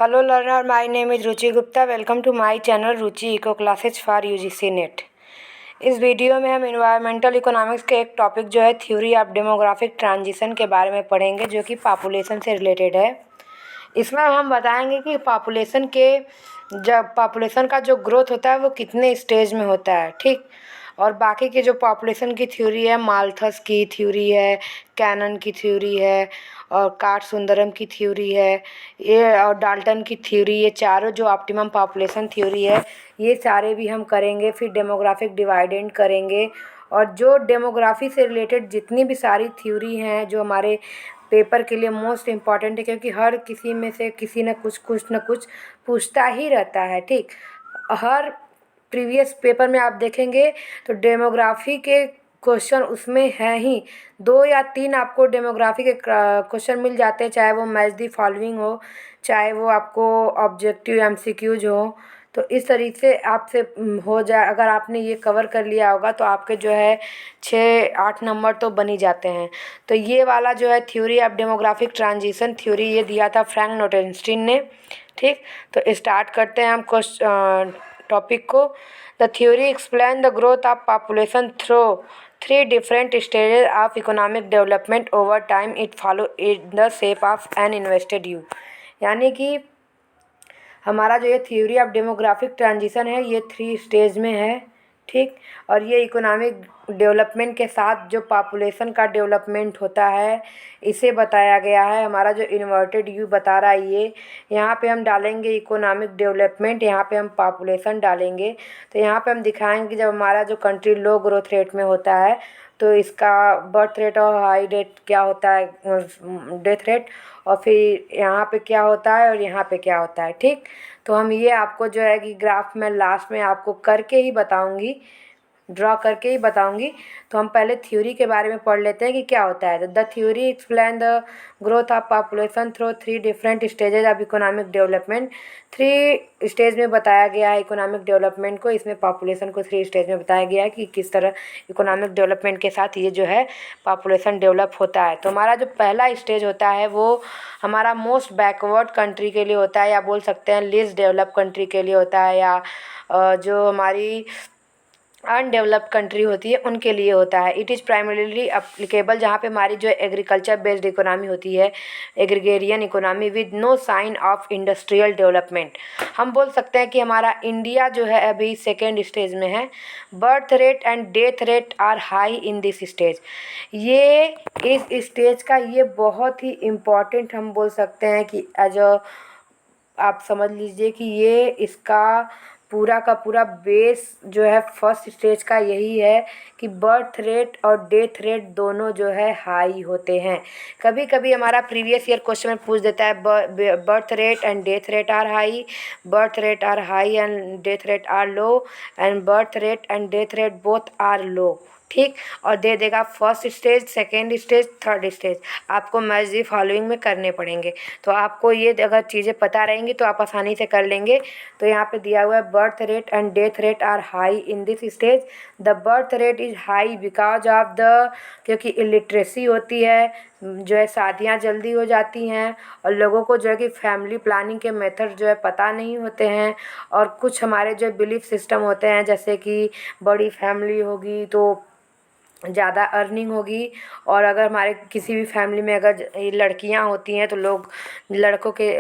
Hello learner, my name is Ruchi Gupta. Welcome to my channel Ruchi eco classes for UGC NET. इस video में हम environmental economics के एक topic जो है थ्योरी ऑफ डेमोग्राफिक ट्रांजिशन के बारे में पढ़ेंगे, जो कि पॉपुलेशन से रिलेटेड है. इसमें हम बताएंगे कि पॉपुलेशन का जो ग्रोथ होता है वो कितने स्टेज में होता है, ठीक. और बाकी के जो पॉपुलेशन की थ्योरी है, माल्थस की थ्योरी है, कैनन की थ्योरी है और कार्ट सुंदरम की थ्योरी है, ये और डाल्टन की थ्योरी, ये चारों जो ऑप्टिमम पॉपुलेशन थ्योरी है, ये सारे भी हम करेंगे. फिर डेमोग्राफिक डिवाइडेंड करेंगे. और जो डेमोग्राफी से रिलेटेड जितनी भी सारी थ्योरी हैं जो हमारे पेपर के लिए मोस्ट इम्पॉर्टेंट है, क्योंकि हर किसी में से किसी न कुछ पूछता ही रहता है, ठीक. हर प्रीवियस पेपर में आप देखेंगे तो डेमोग्राफी के क्वेश्चन उसमें हैं ही. 2 या 3 आपको डेमोग्राफी के क्वेश्चन मिल जाते हैं, चाहे वो मैच दी फॉलोइंग हो, चाहे वो आपको ऑब्जेक्टिव एमसीक्यूज हो. तो इस तरीके से आपसे हो जाए. अगर आपने ये कवर कर लिया होगा तो आपके जो है 6-8 नंबर तो बन ही जाते हैं. तो ये वाला जो है theory of demographic transition theory, ये दिया था फ्रैंक नोटेंस्टीन ने, ठीक. तो स्टार्ट करते हैं हम टॉपिक को. The theory explain the growth of population through 3 different stages of economic development over time. It follow in the shape of an invested U. यानी कि हमारा जो ये थ्योरी ऑफ डेमोग्राफिक ट्रांजिशन है ये 3 स्टेज में है, ठीक. और ये इकोनॉमिक डेवलपमेंट के साथ जो पॉपुलेशन का डेवलपमेंट होता है इसे बताया गया है. हमारा जो इन्वर्टेड यू बता रहा है ये, यहाँ पे हम डालेंगे इकोनॉमिक डेवलपमेंट, यहाँ पे हम पॉपुलेशन डालेंगे. तो यहाँ पे हम दिखाएंगे कि जब हमारा जो कंट्री लो ग्रोथ रेट में होता है तो इसका बर्थ रेट और हाई रेट क्या होता है, डेथ रेट, और फिर यहाँ पे क्या होता है और यहाँ पे क्या होता है, ठीक. तो हम ये आपको जो है कि ग्राफ में लास्ट में आपको करके ही बताऊंगी, ड्रॉ करके ही बताऊंगी. तो हम पहले थ्योरी के बारे में पढ़ लेते हैं कि क्या होता है. The theory explain the growth of population through 3 different stages of economic development. 3 stage में बताया गया है इकोनॉमिक डेवलपमेंट को. इसमें पॉपुलेशन को 3 स्टेज में बताया गया है कि किस तरह इकोनॉमिक डेवलपमेंट के साथ ये जो है पॉपुलेशन डेवलप होता है. तो हमारा जो पहला स्टेज होता है वो हमारा मोस्ट बैकवर्ड कंट्री के लिए होता है, या बोल सकते हैं लीस्ट डेवलप कंट्री के लिए होता है, या जो हमारी अनडेवलप्ड कंट्री होती है उनके लिए होता है. इट इज़ प्राइमरीली अप्लीकेबल जहाँ पे हमारी जो एग्रीकल्चर बेस्ड इकोनॉमी होती है, agrarian economy with no sign of industrial development. हम बोल सकते हैं कि हमारा इंडिया जो है अभी सेकेंड स्टेज में है. Birth rate and death rate are high in this stage. ये इस स्टेज का ये बहुत ही इम्पॉर्टेंट हम बोल सकते हैं कि एज अ आप समझ लीजिए कि ये इसका पूरा का पूरा बेस जो है फर्स्ट स्टेज का यही है कि बर्थ रेट और डेथ रेट दोनों जो है हाई होते हैं. कभी कभी हमारा प्रीवियस ईयर क्वेश्चन में पूछ देता है birth rate and death rate are high, birth rate are high and death rate are low, and birth rate and death rate both are low, ठीक. और दे देगा first stage, second stage, third stage. आपको match the following में करने पड़ेंगे. तो आपको ये अगर चीज़ें पता रहेंगी तो आप आसानी से कर लेंगे. तो यहाँ पे दिया हुआ है birth rate and death rate are high in this stage. The birth rate is high because of the, क्योंकि इलिटरेसी होती है, जो है शादियाँ जल्दी हो जाती हैं, और लोगों को जो है कि फैमिली प्लानिंग के मेथड जो है पता नहीं होते हैं. और कुछ हमारे जो बिलीफ सिस्टम होते हैं, जैसे कि बड़ी फैमिली होगी तो ज़्यादा अर्निंग होगी, और अगर हमारे किसी भी फैमिली में अगर लड़कियां होती हैं तो लोग लड़के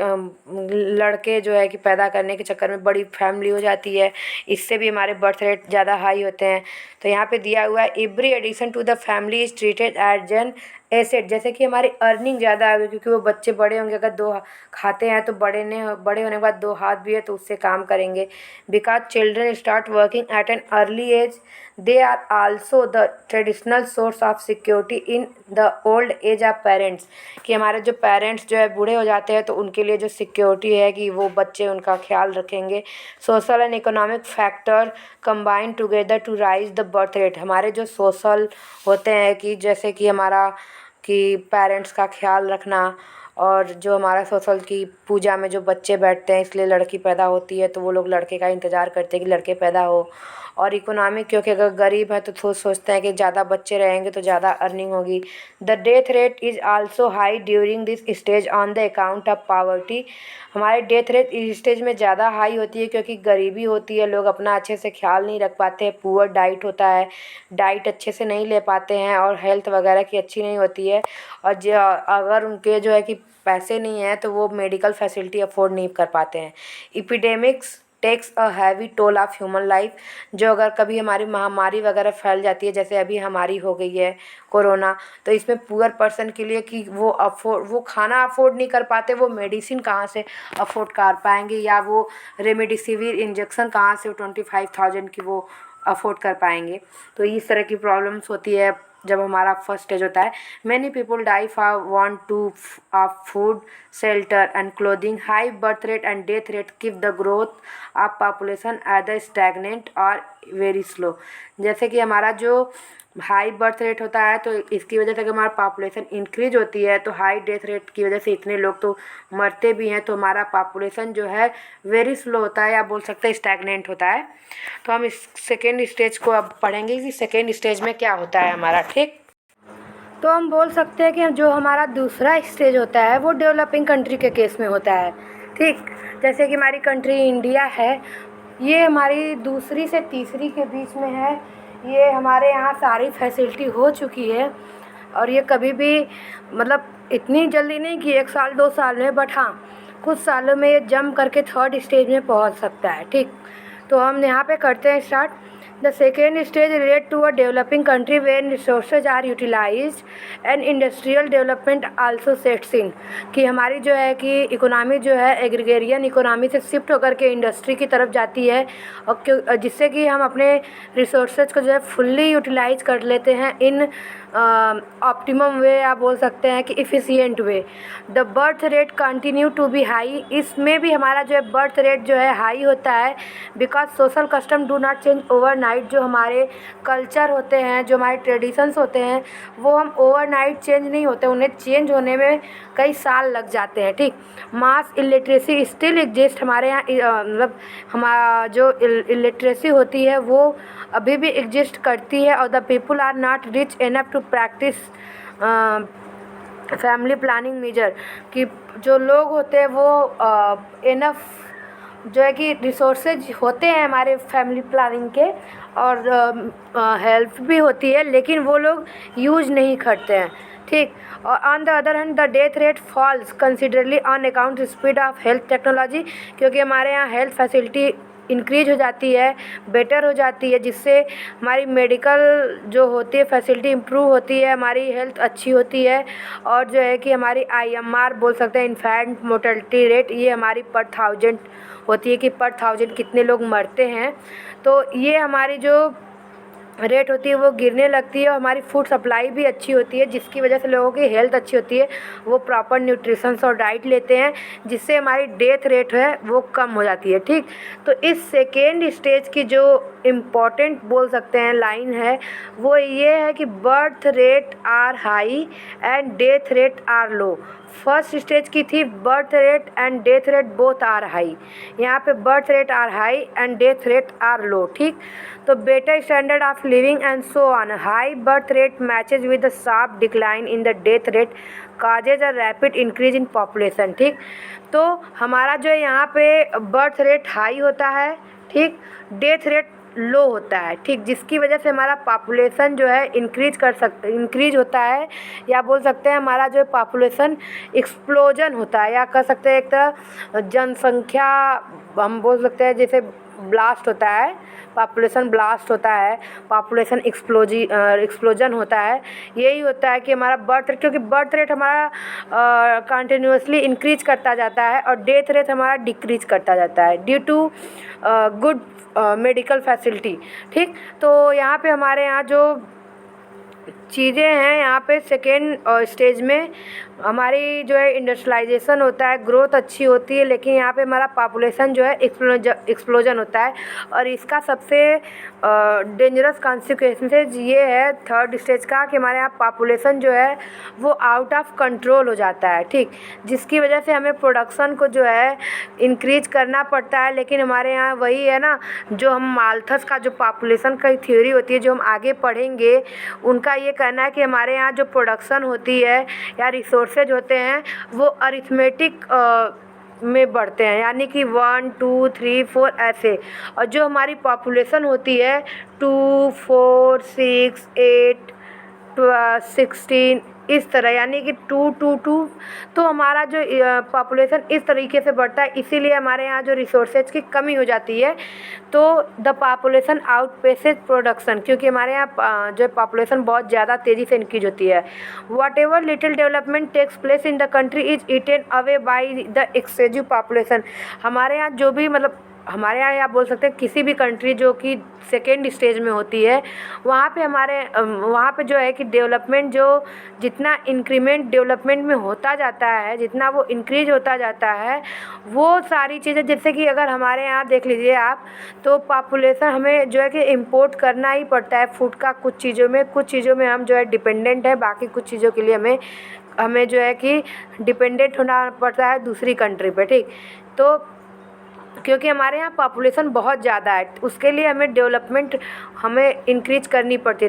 जो है कि पैदा करने के चक्कर में बड़ी फैमिली हो जाती है, इससे भी हमारे बर्थ रेट ज़्यादा हाई होते हैं. तो यहाँ पे दिया हुआ है every addition to the family is treated as an asset. जैसे कि हमारी अर्निंग ज़्यादा आ गई, क्योंकि वो बच्चे बड़े होंगे, अगर 2 खाते हैं तो बड़े होने के बाद 2 हाथ भी है तो उससे काम करेंगे. Because children start working at an early age, they are also the traditional source of security in the old age of parents. कि हमारे जो पेरेंट्स जो है बूढ़े हो जाते हैं तो उनके लिए जो सिक्योरिटी है कि वो बच्चे उनका ख्याल रखेंगे. Social and economic factor combine together to raise the birth rate. हमारे जो सोशल होते हैं कि जैसे कि हमारा कि पेरेंट्स का ख्याल रखना, और जो हमारा सोशल की पूजा में जो बच्चे बैठते हैं इसलिए लड़की पैदा होती है तो वो लोग लड़के का इंतज़ार करते हैं कि लड़के पैदा हो. और इकोनॉमी, क्योंकि अगर गरीब है तो सोचते हैं कि ज़्यादा बच्चे रहेंगे तो ज़्यादा अर्निंग होगी। The death rate is also high during this stage on the account of poverty. हमारी डेथ रेट इस स्टेज में ज़्यादा हाई होती है क्योंकि गरीबी होती है, लोग अपना अच्छे से ख्याल नहीं रख पाते हैं, पुअर डाइट होता है, डाइट अच्छे से नहीं ले पाते हैं और हेल्थ वगैरह की अच्छी नहीं होती है। और जो अगर उनके जो है कि पैसे नहीं हैं तो वो मेडिकल फैसिलिटी अफोर्ड नहीं कर पाते हैं। Epidemics takes a heavy toll of human life. जो अगर कभी हमारी महामारी वगैरह फैल जाती है, जैसे अभी हमारी हो गई है कोरोना, तो इसमें पुअर पर्सन के लिए कि वो खाना अफोर्ड नहीं कर पाते, वो मेडिसिन कहाँ से अफोर्ड कर पाएंगे, या वो रेमडेसिविर इंजेक्शन कहाँ से 25,000 की वो अफोर्ड कर पाएंगे। तो इस तरह की प्रॉब्लम्स होती है जब हमारा फर्स्ट स्टेज होता है। Many people die for want to of food, shelter and clothing. High birth rate and death rate keep the growth of population at stagnant और वेरी स्लो। जैसे कि हमारा जो हाई बर्थ रेट होता है तो इसकी वजह से अगर हमारा पॉपुलेशन इंक्रीज होती है, तो हाई डेथ रेट की वजह से इतने लोग तो मरते भी हैं, तो हमारा पॉपुलेशन जो है वेरी स्लो होता है, या बोल सकते हैं स्टैगनेंट होता है। तो हम इस सेकेंड स्टेज को अब पढ़ेंगे कि सेकेंड स्टेज में क्या होता है हमारा। ठीक, तो हम बोल सकते हैं कि जो हमारा दूसरा स्टेज होता है वो डेवलपिंग कंट्री के केस में होता है। ठीक, जैसे कि हमारी कंट्री इंडिया है, ये हमारी दूसरी से तीसरी के बीच में है। ये हमारे यहाँ सारी फैसिलिटी हो चुकी है और ये कभी भी मतलब इतनी जल्दी नहीं कि 1 साल 2 साल में, बट हाँ कुछ सालों में ये जंप करके थर्ड स्टेज में पहुँच सकता है। ठीक, तो हम यहाँ पे करते हैं start. The second stage relate to a developing country when resources are utilised and industrial development also sets in. कि हमारी जो है कि इकोनॉमी जो है एग्रीगेरियन इकोनॉमी से शिफ्ट होकर के इंडस्ट्री की तरफ जाती है, और जिससे कि हम अपने रिसोर्सेज को जो है फुल्ली यूटिलाइज कर लेते हैं इन ऑप्टिमम वे, आप बोल सकते हैं कि efficient way. The birth rate continue to be high. इसमें भी हमारा जो है बर्थ रेट जो है हाई होता है because social custom do not change overnight. जो हमारे कल्चर होते हैं, जो हमारे ट्रेडिशंस होते हैं, वो हम ओवरनाइट चेंज नहीं होते, उन्हें चेंज होने में कई साल लग जाते हैं। ठीक, मास इलिटरेसी स्टिल एग्जिस्ट। हमारे यहाँ मतलब हमारा जो इलिटरेसी होती है वो अभी भी एग्जिस्ट करती है। और the people are not rich enough to practise family planning measure. कि जो लोग होते हैं वो इनफ जो है कि रिसोर्सेज होते हैं हमारे फैमिली प्लानिंग के, और हेल्प भी होती है, लेकिन वो लोग यूज नहीं करते हैं। ठीक, और on the other hand the death rate falls considerably on account speed of health technology. क्योंकि हमारे यहाँ हेल्थ फैसिलिटी इंक्रीज हो जाती है, बेटर हो जाती है, जिससे हमारी मेडिकल जो होती है फैसिलिटी इम्प्रूव होती है, हमारी हेल्थ अच्छी होती है। और जो है कि हमारी IMR बोल सकते हैं, इन्फेंट मोर्टेलिटी रेट, ये हमारी पर 1000 होती है कि पर 1000 कितने लोग मरते हैं। तो ये हमारी जो रेट होती है वो गिरने लगती है, और हमारी फूड सप्लाई भी अच्छी होती है, जिसकी वजह से लोगों की हेल्थ अच्छी होती है, वो प्रॉपर न्यूट्रिशंस और डाइट लेते हैं, जिससे हमारी डेथ रेट है वो कम हो जाती है। ठीक, तो इस सेकेंड स्टेज की जो इम्पॉर्टेंट बोल सकते हैं लाइन है वो ये है कि birth rate are high and death rate are low. First stage की थी birth rate and death rate both are high, यहाँ पे birth rate are high and death rate are low. ठीक, तो better standard of living and so on. High birth rate matches with the sharp decline in the death rate causes a rapid increase in population. ठीक, तो हमारा जो यहाँ पे birth rate high होता है, ठीक, डेथ रेट लो होता है। ठीक, जिसकी वजह से हमारा पॉपुलेशन जो है इंक्रीज होता है, या बोल सकते हैं हमारा जो पॉपुलेशन एक्सप्लोजन होता है, या कह सकते हैं एक तरह जनसंख्या हम बोल सकते हैं जैसे ब्लास्ट होता है, पॉपुलेशन ब्लास्ट होता है, पॉपुलेशन एक्सप्लोजन होता है। यही होता है कि हमारा बर्थ रेट, क्योंकि बर्थ रेट हमारा कंटिन्यूसली इंक्रीज करता जाता है और डेथ रेट हमारा डिक्रीज करता जाता है due to good medical facility. ठीक, तो यहाँ पे हमारे यहाँ जो चीज़ें हैं यहाँ पे सेकेंड स्टेज में हमारी जो है इंडस्ट्रियलाइजेशन होता है, ग्रोथ अच्छी होती है, लेकिन यहाँ पे हमारा पॉपुलेशन जो है एक्सप्लोजन होता है। और इसका सबसे डेंजरस कॉन्सिक्वेंसेज ये है थर्ड स्टेज का कि हमारे यहाँ पॉपुलेशन जो है वो आउट ऑफ कंट्रोल हो जाता है, ठीक, जिसकी वजह से हमें प्रोडक्शन को जो है इंक्रीज करना पड़ता है। लेकिन हमारे यहाँ वही है ना, जो हम माल्थस का जो पॉपुलेशन की थ्योरी होती है जो हम आगे पढ़ेंगे, उनका ये कहना है कि हमारे यहाँ जो प्रोडक्शन होती है या रिसोर्सेज होते हैं वो अरिथमेटिक में बढ़ते हैं, यानी कि 1 2 3 4 ऐसे। और जो हमारी पॉपुलेशन होती है 2 4 6 8 16 इस तरह, यानी कि 2 2 2, तो हमारा जो पॉपुलेशन इस तरीके से बढ़ता है, इसीलिए हमारे यहाँ जो रिसोर्सेज की कमी हो जाती है। तो द पॉपुलेशन आउटपेसेस प्रोडक्शन, क्योंकि हमारे यहाँ जो पॉपुलेशन बहुत ज़्यादा तेज़ी से इंक्रीज होती है। Whatever little development takes place in the country is eaten away by the excessive population. हमारे यहाँ जो भी मतलब हमारे यहाँ आप बोल सकते हैं किसी भी कंट्री जो कि सेकेंड स्टेज में होती है, वहाँ पे वहाँ पे जो है कि डेवलपमेंट जो जितना इंक्रीमेंट डेवलपमेंट में होता जाता है, जितना वो इंक्रीज होता जाता है, वो सारी चीज़ें, जैसे कि अगर हमारे यहाँ देख लीजिए आप, तो पॉपुलेशन हमें जो है कि इम्पोर्ट करना ही पड़ता है फूड का। कुछ चीज़ों में हम जो है डिपेंडेंट है, बाकी कुछ चीज़ों के लिए हमें जो है कि डिपेंडेंट होना पड़ता है दूसरी कंट्री पे, ठीक। तो क्योंकि हमारे यहाँ पॉपुलेशन बहुत ज़्यादा है, उसके लिए हमें डेवलपमेंट इंक्रीज करनी पड़ती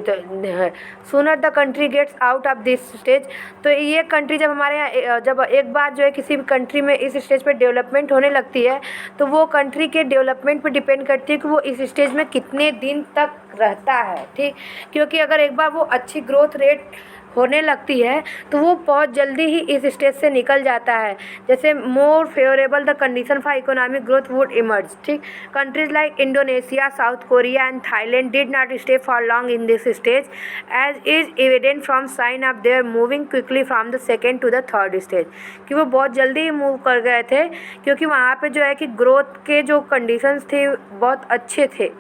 है। Sooner the country gets out of this stage, तो ये कंट्री जब हमारे यहाँ जब एक बार जो है किसी भी कंट्री में इस स्टेज पे डेवलपमेंट होने लगती है, तो वो कंट्री के डेवलपमेंट पे डिपेंड करती है कि वो इस स्टेज में कितने दिन तक रहता है, ठीक। क्योंकि अगर एक बार वो अच्छी ग्रोथ रेट होने लगती है तो वो बहुत जल्दी ही इस स्टेज से निकल जाता है। जैसे more favourable the condition for economic growth would emerge, ठीक। Countries like Indonesia, South Korea and Thailand did not stay for long in this stage as is evident from sign of their moving quickly from the second to the third stage, कि वो बहुत जल्दी ही move कर गए थे, क्योंकि वहाँ पे जो है कि ग्रोथ के जो कंडीशंस थे बहुत अच्छे थे।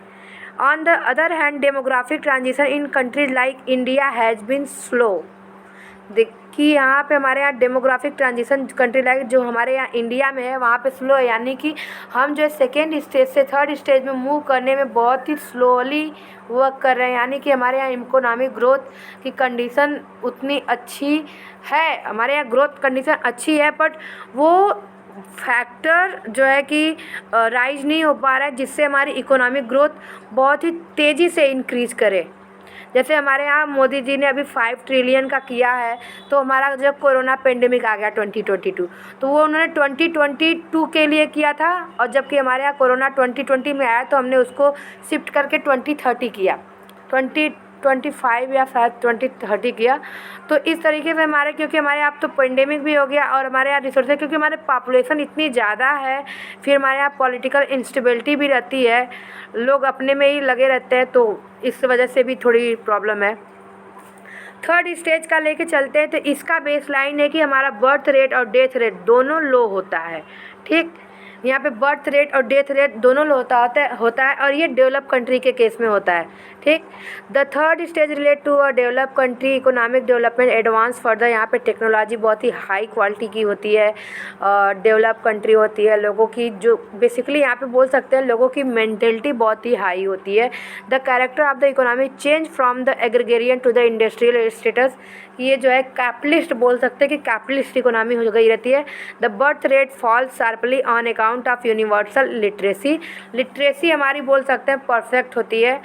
On the other hand, demographic transition in countries like India has been slow. देखिए यहाँ पे हमारे यहाँ डेमोग्राफिक ट्रांजिशन कंट्री लाइक जो हमारे यहाँ इंडिया में है वहाँ पे स्लो है, यानी कि हम जो है सेकेंड स्टेज से थर्ड स्टेज में मूव करने में बहुत ही स्लोली वर्क कर रहे हैं। यानी कि हमारे यहाँ इकोनॉमिक ग्रोथ की कंडीशन उतनी अच्छी है, हमारे यहाँ ग्रोथ कंडीशन अच्छी है, बट वो फैक्टर जो है कि राइज नहीं हो पा रहा है जिससे हमारी इकोनॉमिक ग्रोथ बहुत ही तेज़ी से इंक्रीज़ करे। जैसे हमारे यहाँ मोदी जी ने अभी 5 ट्रिलियन का किया है, तो हमारा जब कोरोना पेंडेमिक आ गया 2022, तो वो उन्होंने 2022 के लिए किया था, और जबकि हमारे यहाँ कोरोना 2020 में आया तो हमने उसको शिफ्ट करके 2030 किया, 2025 या शायद 2030 किया। तो इस तरीके से हमारे, क्योंकि हमारे यहाँ तो पेंडेमिक भी हो गया और हमारे यहाँ रिसोर्सेज, क्योंकि हमारे पॉपुलेशन इतनी ज़्यादा है, फिर हमारे यहाँ पॉलिटिकल इंस्टेबिलिटी भी रहती है, लोग अपने में ही लगे रहते हैं, तो इस वजह से भी थोड़ी प्रॉब्लम है। थर्ड स्टेज का लेके चलते हैं, तो इसका बेस लाइन है कि हमारा बर्थ रेट और डेथ रेट दोनों लो होता है, ठीक। यहाँ पे बर्थ रेट और डेथ रेट दोनों लो होता है और ये डेवलप कंट्री के केस में होता है, ठीक। The third stage relate to a develop country economic development advance further. यहाँ पे टेक्नोलॉजी बहुत ही हाई क्वालिटी की होती है, डेवलप कंट्री होती है, लोगों की जो बेसिकली यहाँ पे बोल सकते हैं लोगों की मेंटेलिटी बहुत ही हाई होती है। The character of the economy change from the agrarian to the industrial status, ये जो है कैपिटलिस्ट बोल सकते हैं कि कैपिटलिस्ट इकोनॉमी हो गई रहती है। The birth rate fall sharply on account of universal literacy हमारी बोल सकते हैं परफेक्ट होती है,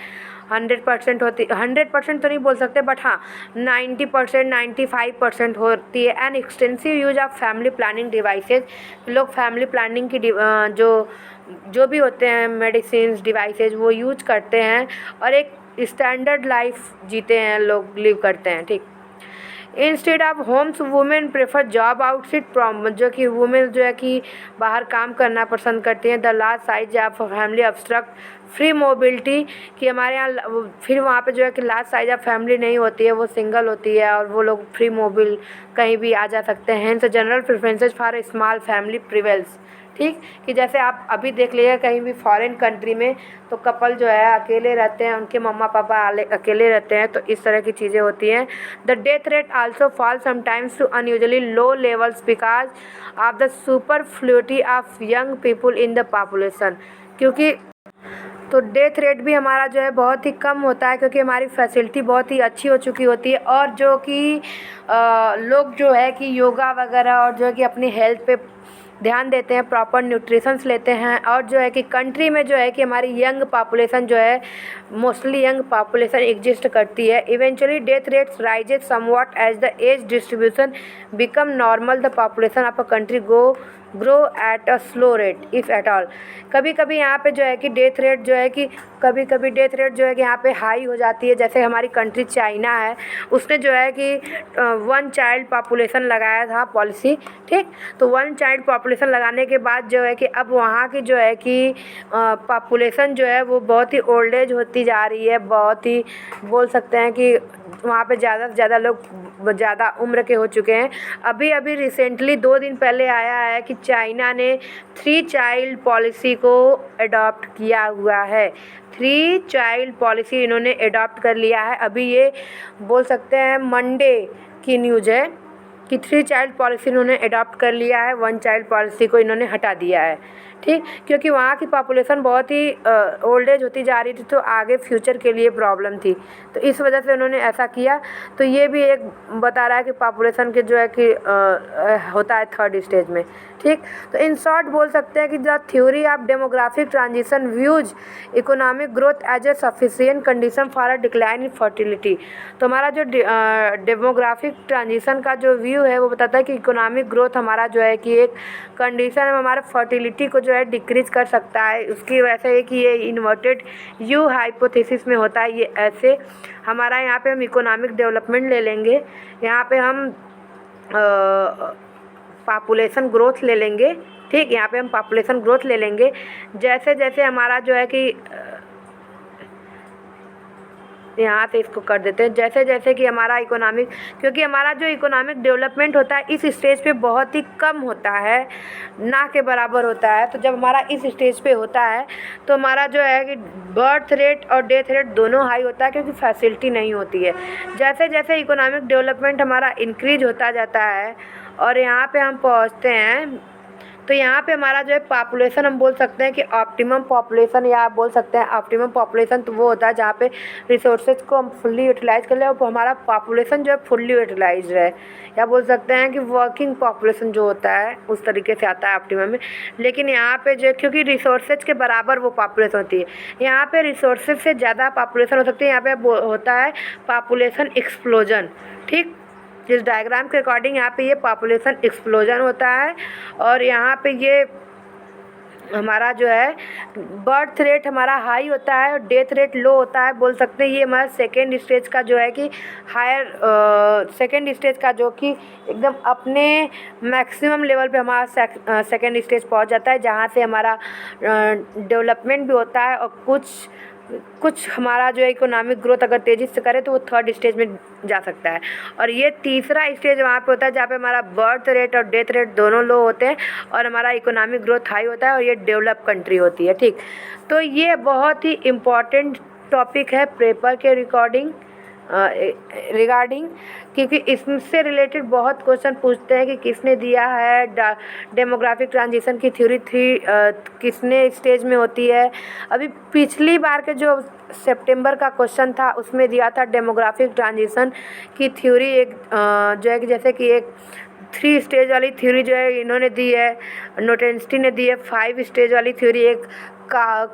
100% होती, 100% तो नहीं बोल सकते, बट हाँ 90% 95% होती है। And extensive use of family planning devices, लोग फैमिली प्लानिंग की जो भी होते हैं मेडिसिन डिवाइसेज वो यूज करते हैं और एक स्टैंडर्ड लाइफ जीते हैं, लोग लिव करते हैं, ठीक। Instead of homes women prefer job outside from, जो कि वुमेन जो है कि बाहर काम करना पसंद करती हैं। The large size of family obstruct free mobility, कि हमारे यहाँ फिर वहाँ पे जो है कि लार्ज साइज ऑफ फैमिली नहीं होती है, वो सिंगल होती है और वो लोग फ्री मोबिल कहीं भी आ जा सकते हैं। Hence general preferences for small family prevails, ठीक, कि जैसे आप अभी देख लीजिए कहीं भी फॉरेन कंट्री में तो कपल जो है अकेले रहते हैं, उनके मम्मा पापा अकेले रहते हैं, तो इस तरह की चीज़ें होती हैं। The death rate also fall sometimes to unusually low levels because of the superfluity of young people in the population. क्योंकि तो डेथ रेट भी हमारा जो है बहुत ही कम होता है, क्योंकि हमारी फैसिलिटी बहुत ही अच्छी हो चुकी होती है, और जो कि लोग जो है कि योगा वगैरह और जो है कि अपनी हेल्थ पे ध्यान देते हैं, प्रॉपर न्यूट्रिशंस लेते हैं, और जो है कि कंट्री में जो है कि हमारी यंग पॉपुलेशन जो है मोस्टली यंग पॉपुलेशन एग्जिस्ट करती है। Eventually death rates rises somewhat as the age distribution become normal the population of a country grow at a slow rate if at all. कभी कभी यहाँ पे जो है कि डेथ रेट जो है कि कभी कभी डेथ रेट जो है कि यहाँ पे हाई हो जाती है। जैसे हमारी कंट्री चाइना है, उसने जो है कि 1 चाइल्ड पॉपुलेशन लगाया था पॉलिसी, ठीक। तो 1 चाइल्ड पॉपुलेशन लगाने के बाद जो है कि अब वहाँ की जो है कि पॉपुलेशन जो है वो बहुत ही ओल्ड एज होती जा रही है, बहुत ही बोल सकते हैं कि वहाँ पे ज़्यादा से ज़्यादा लोग ज़्यादा उम्र के हो चुके हैं। अभी अभी रिसेंटली 2 दिन पहले आया है कि चाइना ने 3 चाइल्ड पॉलिसी को अडॉप्ट किया हुआ है। 3 चाइल्ड पॉलिसी इन्होंने अडॉप्ट कर लिया है। अभी ये बोल सकते हैं मंडे की न्यूज़ है कि 3 चाइल्ड पॉलिसी इन्होंने अडॉप्ट कर लिया है, 1 चाइल्ड पॉलिसी को इन्होंने हटा दिया है, ठीक। क्योंकि वहाँ की पॉपुलेशन बहुत ही ओल्ड एज होती जा रही थी, तो आगे फ्यूचर के लिए प्रॉब्लम थी, तो इस वजह से उन्होंने ऐसा किया। तो ये भी एक बता रहा है कि पॉपुलेशन के जो है कि होता है 3rd स्टेज में, ठीक। तो इन शॉर्ट बोल सकते हैं कि the theory of demographic transition views economic growth as a sufficient condition for a decline in fertility. तो हमारा जो डेमोग्राफिक ट्रांजिशन का जो व्यू है वो बताता है कि इकोनॉमिक ग्रोथ हमारा जो है कि एक कंडीशन है, हमारे फर्टिलिटी को जो है डिक्रीज कर सकता है। उसकी वजह से कि ये इन्वर्टेड यू हाइपोथेसिस में होता है। ये ऐसे हमारा यहाँ पे हम इकोनॉमिक डेवलपमेंट ले लेंगे, यहाँ पे हम पॉपुलेशन ग्रोथ ले लेंगे, ठीक। यहाँ पे हम पॉपुलेशन ग्रोथ ले लेंगे, जैसे जैसे हमारा जो है कि यहाँ से इसको कर देते हैं, जैसे जैसे कि हमारा इकोनॉमिक, क्योंकि हमारा जो इकोनॉमिक डेवलपमेंट होता है इस स्टेज पे बहुत ही कम होता है, ना के बराबर होता है। तो जब हमारा इस स्टेज पे होता है तो हमारा जो है कि बर्थ रेट और डेथ रेट दोनों हाई होता है, क्योंकि फैसिलिटी नहीं होती है। जैसे जैसे इकोनॉमिक डेवलपमेंट हमारा इंक्रीज होता जाता है और यहाँ पे हम पहुँचते हैं, तो यहाँ पे हमारा जो है पॉपुलेशन हम बोल सकते हैं कि ऑप्टिमम पॉपुलेशन, या आप बोल सकते हैं ऑप्टिमम पॉपुलेशन तो वो होता है जहाँ पे रिसोर्सेज को हम फुल्ली यूटिलाइज कर लें और हमारा पॉपुलेशन जो है फुल्ली यूटिलाइज रहे, या बोल सकते हैं कि वर्किंग पॉपुलेशन जो होता है उस तरीके से आता है ऑप्टिमम में। लेकिन यहाँ पे जो, क्योंकि रिसोर्सेज के बराबर वो पॉपुलेशन होती है, यहाँ पे रिसोर्सेज से ज़्यादा पॉपुलेशन हो सकती है। यहाँ पे होता है पॉपुलेशन एक्सप्लोजन, ठीक। इस डायग्राम के अकॉर्डिंग यहाँ पे ये पॉपुलेशन एक्सप्लोजन होता है, और यहाँ पे ये हमारा जो है बर्थ रेट हमारा हाई होता है और डेथ रेट लो होता है। बोल सकते हैं ये हमारा सेकेंड स्टेज का जो है कि हायर सेकेंड स्टेज का जो कि एकदम अपने मैक्सिमम लेवल पे हमारा सेकेंड स्टेज पहुंच जाता है, जहां से हमारा डेवलपमेंट भी होता है, और कुछ हमारा जो है इकोनॉमिक ग्रोथ अगर तेज़ी से करे तो वो 3rd स्टेज में जा सकता है। और ये तीसरा स्टेज वहाँ पे होता है जहाँ पे हमारा बर्थ रेट और डेथ रेट दोनों लो होते हैं और हमारा इकोनॉमिक ग्रोथ हाई होता है, और ये डेवलप कंट्री होती है, ठीक। तो ये बहुत ही इम्पॉर्टेंट टॉपिक है पेपर के रिगार्डिंग, क्योंकि इससे रिलेटेड बहुत क्वेश्चन पूछते हैं कि किसने दिया है डेमोग्राफिक ट्रांजिशन की थ्योरी किसने स्टेज में होती है। अभी पिछली बार के जो सितंबर का क्वेश्चन था उसमें दिया था डेमोग्राफिक ट्रांजिशन की थ्योरी एक जो है कि जैसे कि एक 3 स्टेज वाली थ्योरी जो है इन्होंने दी है, नोटेंस्टी ने दी है। 5 स्टेज वाली थ्योरी एक का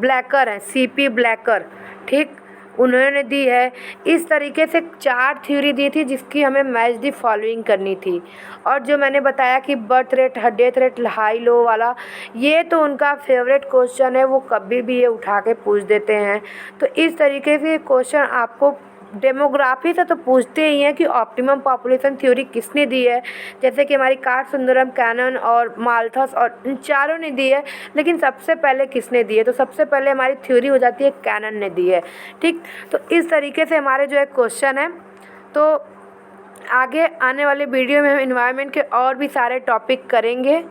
ब्लैकर है, CP ब्लैकर, ठीक, उन्होंने दी है। इस तरीके से 4 थ्योरी दी थी जिसकी हमें मैच दी फॉलोइंग करनी थी। और जो मैंने बताया कि birth rate death rate high low वाला, ये तो उनका फेवरेट क्वेश्चन है, वो कभी भी ये उठा के पूछ देते हैं। तो इस तरीके से क्वेश्चन आपको डेमोग्राफी से तो पूछते ही हैं कि ऑप्टिमम पॉपुलेशन थ्योरी किसने दी है, जैसे कि हमारी कार्ट सुंदरम, कैनन और माल्थस, और इन चारों ने दी है। लेकिन सबसे पहले किसने दी है, तो सबसे पहले हमारी थ्योरी हो जाती है कैनन ने दी है, ठीक। तो इस तरीके से हमारे जो है क्वेश्चन है। तो आगे आने वाले वीडियो में हम इन्वायरमेंट के और भी सारे टॉपिक करेंगे।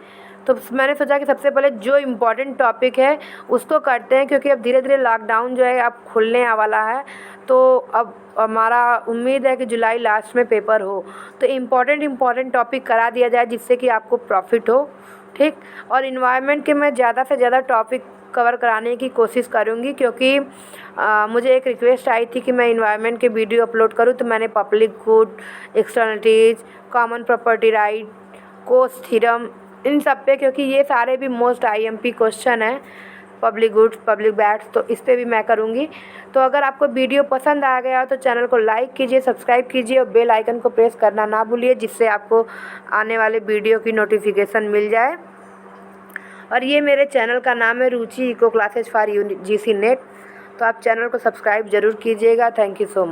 तो मैंने सोचा कि सबसे पहले जो इम्पोर्टेंट टॉपिक है उसको करते हैं, क्योंकि अब धीरे धीरे लॉकडाउन जो है अब खुलने वाला है। तो अब हमारा उम्मीद है कि जुलाई लास्ट में पेपर हो, तो इम्पोर्टेंट टॉपिक करा दिया जाए जिससे कि आपको प्रॉफिट हो, ठीक। और इन्वायरमेंट के मैं ज़्यादा से ज़्यादा टॉपिक कवर कराने की कोशिश करूँगी, क्योंकि मुझे एक रिक्वेस्ट आई थी कि मैं इन्वायरमेंट के वीडियो अपलोड करूँ। तो मैंने public good, externalities, common property right, Coase theorem, इन सब पे, क्योंकि ये सारे भी मोस्ट आईएमपी क्वेश्चन है, पब्लिक गुड्स, पब्लिक बैड्स, तो इस पर भी मैं करूँगी। तो अगर आपको वीडियो पसंद आ गया हो तो चैनल को लाइक कीजिए, सब्सक्राइब कीजिए और बेल आइकन को प्रेस करना ना भूलिए, जिससे आपको आने वाले वीडियो की नोटिफिकेशन मिल जाए। और ये मेरे चैनल का नाम है Ruchi eco classes for UGC net. तो आप चैनल को सब्सक्राइब ज़रूर कीजिएगा। Thank you so much.